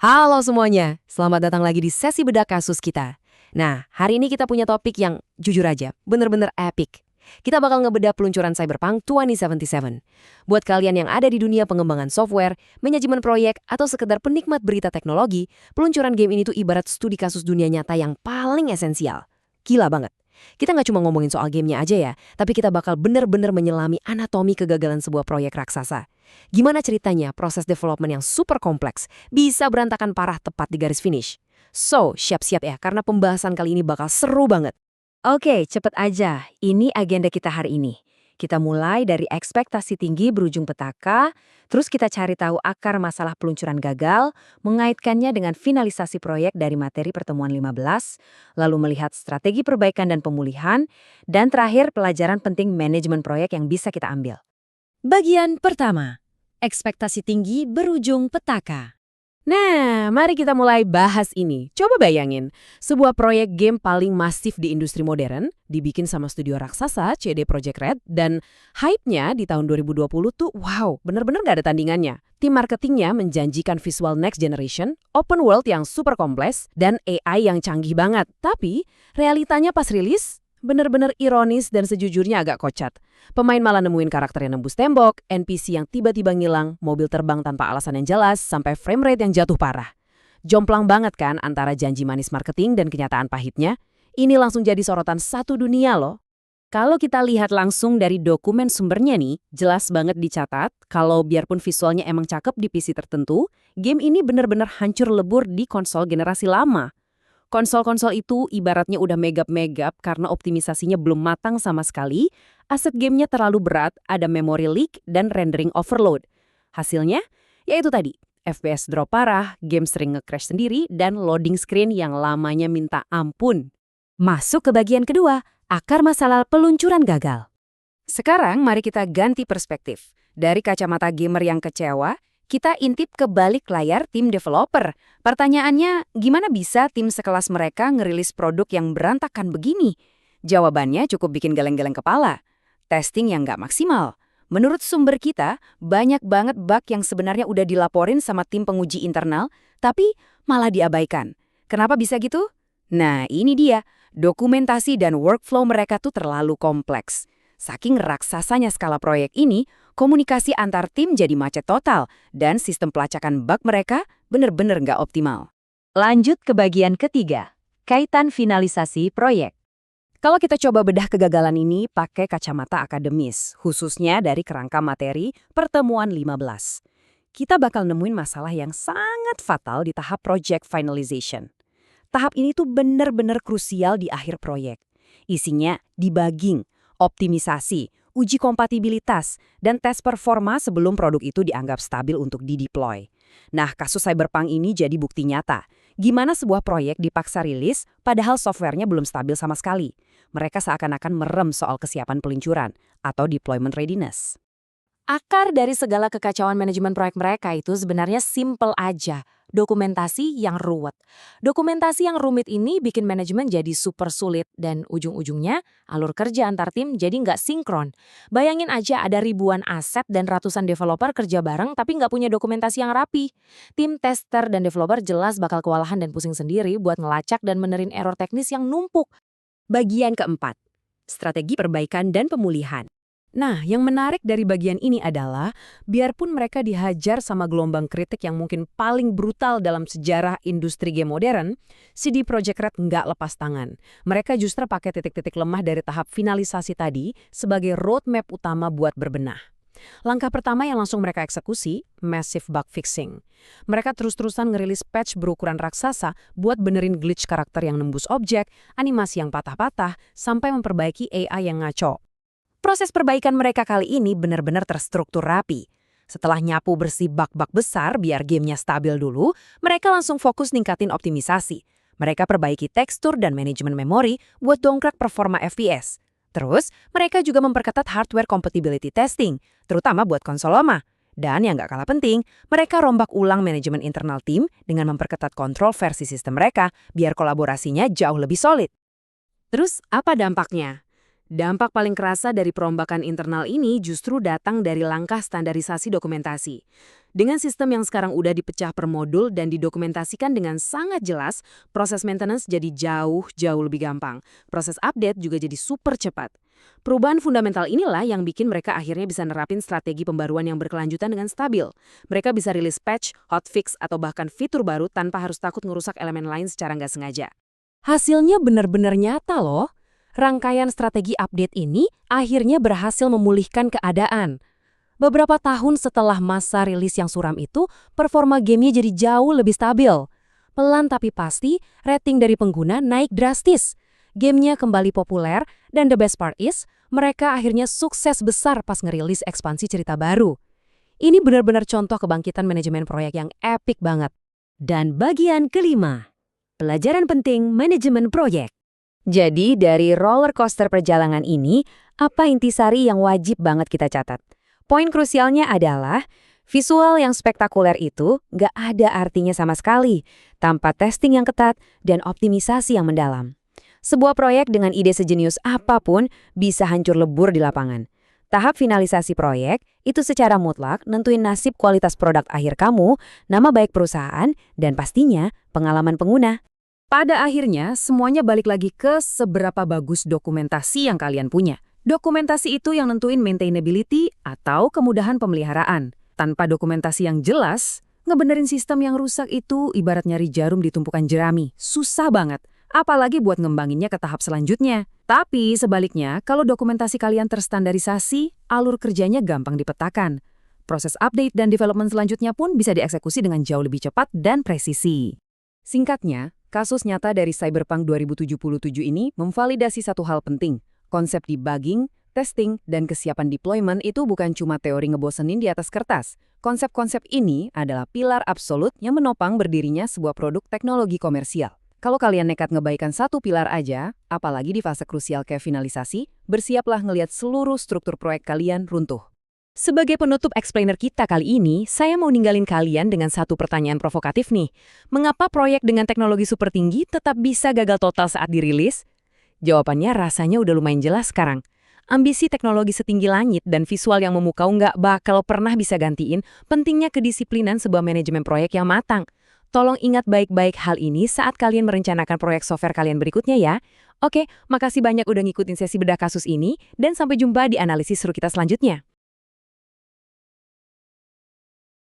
Halo semuanya, selamat datang lagi di sesi bedah kasus kita. Nah, hari ini kita punya topik yang jujur aja, bener-bener epic. Kita bakal ngebedah peluncuran Cyberpunk 2077. Buat kalian yang ada di dunia pengembangan software, manajemen proyek, atau sekedar penikmat berita teknologi, peluncuran game ini tuh ibarat studi kasus dunia nyata yang paling esensial. Gila banget. Kita nggak cuma ngomongin soal gamenya aja ya, tapi kita bakal bener-bener menyelami anatomi kegagalan sebuah proyek raksasa. Gimana ceritanya proses development yang super kompleks bisa berantakan parah tepat di garis finish? So, siap-siap ya, karena pembahasan kali ini bakal seru banget. Oke, cepet aja. Ini agenda kita hari ini. Kita mulai dari ekspektasi tinggi berujung petaka, terus kita cari tahu akar masalah peluncuran gagal, mengaitkannya dengan finalisasi proyek dari materi pertemuan 15, lalu melihat strategi perbaikan dan pemulihan, dan terakhir pelajaran penting manajemen proyek yang bisa kita ambil. Bagian pertama, ekspektasi tinggi berujung petaka. Nah, mari kita mulai bahas ini. Coba bayangin, sebuah proyek game paling masif di industri modern, dibikin sama studio raksasa CD Projekt Red, dan hype-nya di tahun 2020 tuh wow, bener-bener gak ada tandingannya. Tim marketingnya menjanjikan visual next generation, open world yang super kompleks, dan AI yang canggih banget. Tapi, realitanya pas rilis, bener-bener ironis dan sejujurnya agak kocak. Pemain malah nemuin karakter yang nembus tembok, NPC yang tiba-tiba ngilang, mobil terbang tanpa alasan yang jelas, sampai frame rate yang jatuh parah. Jomplang banget kan antara janji manis marketing dan kenyataan pahitnya? Ini langsung jadi sorotan satu dunia loh. Kalau kita lihat langsung dari dokumen sumbernya nih, jelas banget dicatat kalau biarpun visualnya emang cakep di PC tertentu, game ini bener-bener hancur lebur di konsol generasi lama. Konsol-konsol itu ibaratnya udah megap-megap karena optimisasinya belum matang sama sekali, aset gamenya terlalu berat, ada memory leak, dan rendering overload. Hasilnya, yaitu tadi, FPS drop parah, game sering nge-crash sendiri, dan loading screen yang lamanya minta ampun. Masuk ke bagian kedua, akar masalah peluncuran gagal. Sekarang mari kita ganti perspektif. Dari kacamata gamer yang kecewa, kita intip ke balik layar tim developer. Pertanyaannya, gimana bisa tim sekelas mereka ngerilis produk yang berantakan begini? Jawabannya cukup bikin geleng-geleng kepala. Testing yang nggak maksimal. Menurut sumber kita, banyak banget bug yang sebenarnya udah dilaporin sama tim penguji internal, tapi malah diabaikan. Kenapa bisa gitu? Nah, ini dia. Dokumentasi dan workflow mereka tuh terlalu kompleks. Saking raksasanya skala proyek ini, komunikasi antar tim jadi macet total dan sistem pelacakan bug mereka bener-bener nggak optimal. Lanjut ke bagian ketiga, kaitan finalisasi proyek. Kalau kita coba bedah kegagalan ini pakai kacamata akademis, khususnya dari kerangka materi pertemuan 15. Kita bakal nemuin masalah yang sangat fatal di tahap project finalization. Tahap ini tuh bener-bener krusial di akhir proyek. Isinya debugging, optimisasi, uji kompatibilitas, dan tes performa sebelum produk itu dianggap stabil untuk dideploy. Nah, kasus Cyberpunk ini jadi bukti nyata. Gimana sebuah proyek dipaksa rilis padahal softwarenya belum stabil sama sekali. Mereka seakan-akan merem soal kesiapan peluncuran atau deployment readiness. Akar dari segala kekacauan manajemen proyek mereka itu sebenarnya simple aja. Dokumentasi yang ruwet. Dokumentasi yang rumit ini bikin manajemen jadi super sulit dan ujung-ujungnya alur kerja antar tim jadi nggak sinkron. Bayangin aja ada ribuan aset dan ratusan developer kerja bareng tapi nggak punya dokumentasi yang rapi. Tim tester dan developer jelas bakal kewalahan dan pusing sendiri buat ngelacak dan benerin error teknis yang numpuk. Bagian keempat, strategi perbaikan dan pemulihan. Nah, yang menarik dari bagian ini adalah, biarpun mereka dihajar sama gelombang kritik yang mungkin paling brutal dalam sejarah industri game modern, CD Projekt Red nggak lepas tangan. Mereka justru pakai titik-titik lemah dari tahap finalisasi tadi sebagai roadmap utama buat berbenah. Langkah pertama yang langsung mereka eksekusi, massive bug fixing. Mereka terus-terusan ngerilis patch berukuran raksasa buat benerin glitch karakter yang nembus objek, animasi yang patah-patah, sampai memperbaiki AI yang ngaco. Proses perbaikan mereka kali ini benar-benar terstruktur rapi. Setelah nyapu bersih bug-bug besar biar gamenya stabil dulu, mereka langsung fokus ningkatin optimisasi. Mereka perbaiki tekstur dan manajemen memori buat dongkrak performa FPS. Terus, mereka juga memperketat hardware compatibility testing, terutama buat konsol lama. Dan yang nggak kalah penting, mereka rombak ulang manajemen internal tim dengan memperketat kontrol versi sistem mereka biar kolaborasinya jauh lebih solid. Terus, apa dampaknya? Dampak paling kerasa dari perombakan internal ini justru datang dari langkah standarisasi dokumentasi. Dengan sistem yang sekarang udah dipecah per modul dan didokumentasikan dengan sangat jelas, proses maintenance jadi jauh lebih gampang. Proses update juga jadi super cepat. Perubahan fundamental inilah yang bikin mereka akhirnya bisa nerapin strategi pembaruan yang berkelanjutan dengan stabil. Mereka bisa rilis patch, hotfix, atau bahkan fitur baru tanpa harus takut ngerusak elemen lain secara nggak sengaja. Hasilnya benar-benar nyata loh. Rangkaian strategi update ini akhirnya berhasil memulihkan keadaan. Beberapa tahun setelah masa rilis yang suram itu, performa gamenya jadi jauh lebih stabil. Pelan tapi pasti, rating dari pengguna naik drastis. Gamenya kembali populer, dan the best part is, mereka akhirnya sukses besar pas ngerilis ekspansi cerita baru. Ini benar-benar contoh kebangkitan manajemen proyek yang epic banget. Dan bagian kelima, pelajaran penting manajemen proyek. Jadi dari roller coaster perjalanan ini, apa intisari yang wajib banget kita catat? Poin krusialnya adalah, visual yang spektakuler itu nggak ada artinya sama sekali, tanpa testing yang ketat dan optimisasi yang mendalam. Sebuah proyek dengan ide sejenius apapun bisa hancur lebur di lapangan. Tahap finalisasi proyek itu secara mutlak nentuin nasib kualitas produk akhir kamu, nama baik perusahaan, dan pastinya pengalaman pengguna. Pada akhirnya, semuanya balik lagi ke seberapa bagus dokumentasi yang kalian punya. Dokumentasi itu yang nentuin maintainability atau kemudahan pemeliharaan. Tanpa dokumentasi yang jelas, ngebenerin sistem yang rusak itu ibarat nyari jarum di tumpukan jerami. Susah banget. Apalagi buat ngembanginnya ke tahap selanjutnya. Tapi sebaliknya, kalau dokumentasi kalian terstandarisasi, alur kerjanya gampang dipetakan. Proses update dan development selanjutnya pun bisa dieksekusi dengan jauh lebih cepat dan presisi. Singkatnya, kasus nyata dari Cyberpunk 2077 ini memvalidasi satu hal penting. Konsep debugging, testing, dan kesiapan deployment itu bukan cuma teori ngebosenin di atas kertas. Konsep-konsep ini adalah pilar absolut yang menopang berdirinya sebuah produk teknologi komersial. Kalau kalian nekat ngebaikan satu pilar aja, apalagi di fase krusial kayak finalisasi, bersiaplah ngelihat seluruh struktur proyek kalian runtuh. Sebagai penutup explainer kita kali ini, saya mau ninggalin kalian dengan satu pertanyaan provokatif nih. Mengapa proyek dengan teknologi super tinggi tetap bisa gagal total saat dirilis? Jawabannya rasanya udah lumayan jelas sekarang. Ambisi teknologi setinggi langit dan visual yang memukau nggak bakal pernah bisa gantiin pentingnya kedisiplinan sebuah manajemen proyek yang matang. Tolong ingat baik-baik hal ini saat kalian merencanakan proyek software kalian berikutnya ya. Oke, makasih banyak udah ngikutin sesi bedah kasus ini, dan sampai jumpa di analisis seru kita selanjutnya.